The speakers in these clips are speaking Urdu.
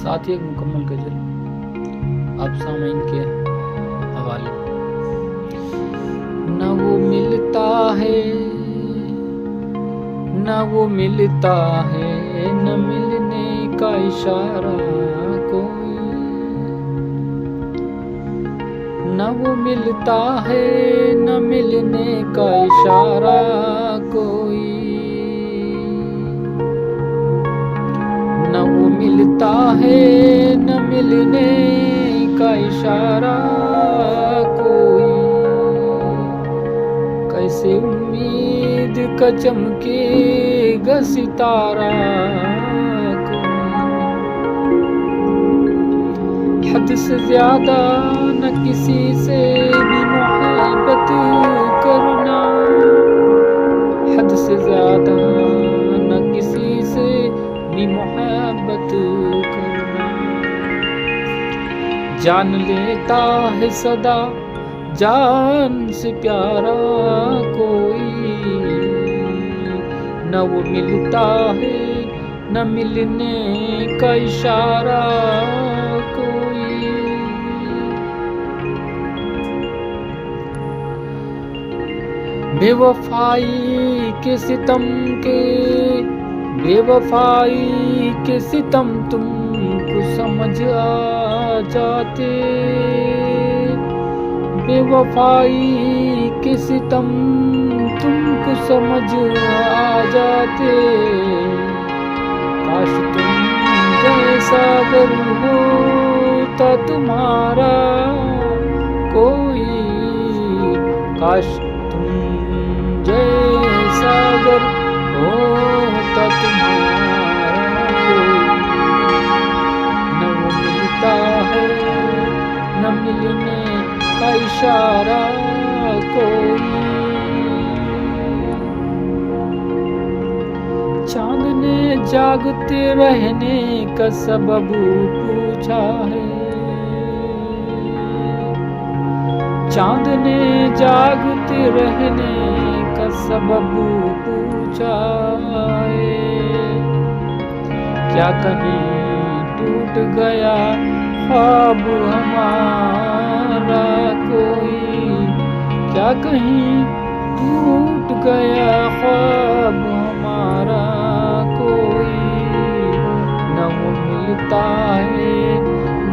ساتھ ہی ایک مکمل غزل آپ سامعین کے حوالے۔ نہ وہ ملتا ہے نہ وہ ملتا ہے، نہ ملنے کا اشارہ کوئی، نہ وہ ملتا ہے نہ ملنے کا اشارہ کوئی، نہ وہ ملتا ہے نہ ملنے کا اشارہ کوئی، کیسے امید کا چمکے گا ستارہ کوئی، حد سے زیادہ نہ کسی سے بھی محبت کرنا، حد سے زیادہ نہ کسی سے بھی محبت کرنا، جان لیتا ہے صدا جان سے پیارا کوئی، نہ وہ ملتا ہے نہ ملنے کا اشارہ کوئی۔ بے وفائی کے ستم بے وفائی کے ستم تم کو سمجھ آ جاتے، بے وفائی کے ستم تم کو سمجھ آ جاتے، کاش تم جیسا اگر ہوتا تمہارا کوئی، کاش تم جیسا اگر ہوتا تمہارا کوئی، نہ وہ ملتا ہے نہ ملنے کا اشارہ کوئی۔ چاند نے جاگتے رہنے کا سبب پوچھا ہے، چاند نے جاگتے رہنے کا سبب پوچھا ہے، کیا کہیں ٹوٹ گیا خواب ہمارا کوئی، کیا کہیں ٹوٹ گیا خواب ہمارا کوئی، نہ وہ ملتا ہے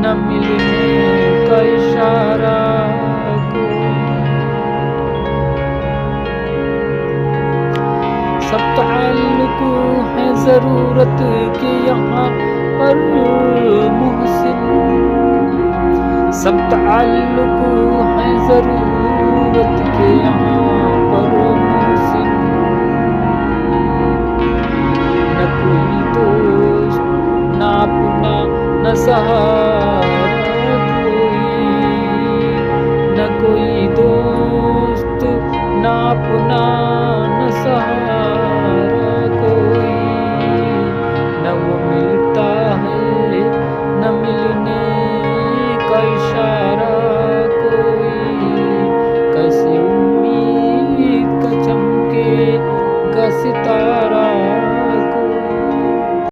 نہ ملنے کا اشارہ کوئی۔ سب تعلق ہے ضرورت کے یہاں پر محسن، سب تعلق ہے ضرورت کے یہاں پر محسن، نہ کوئی دوست نہ اپنا نہ سہارا کوئی، نہ کوئی دوست نہ اپنا نہ سہارا کوئی، نہ وہ ملتا ہے نہ ملنے کا اشارہ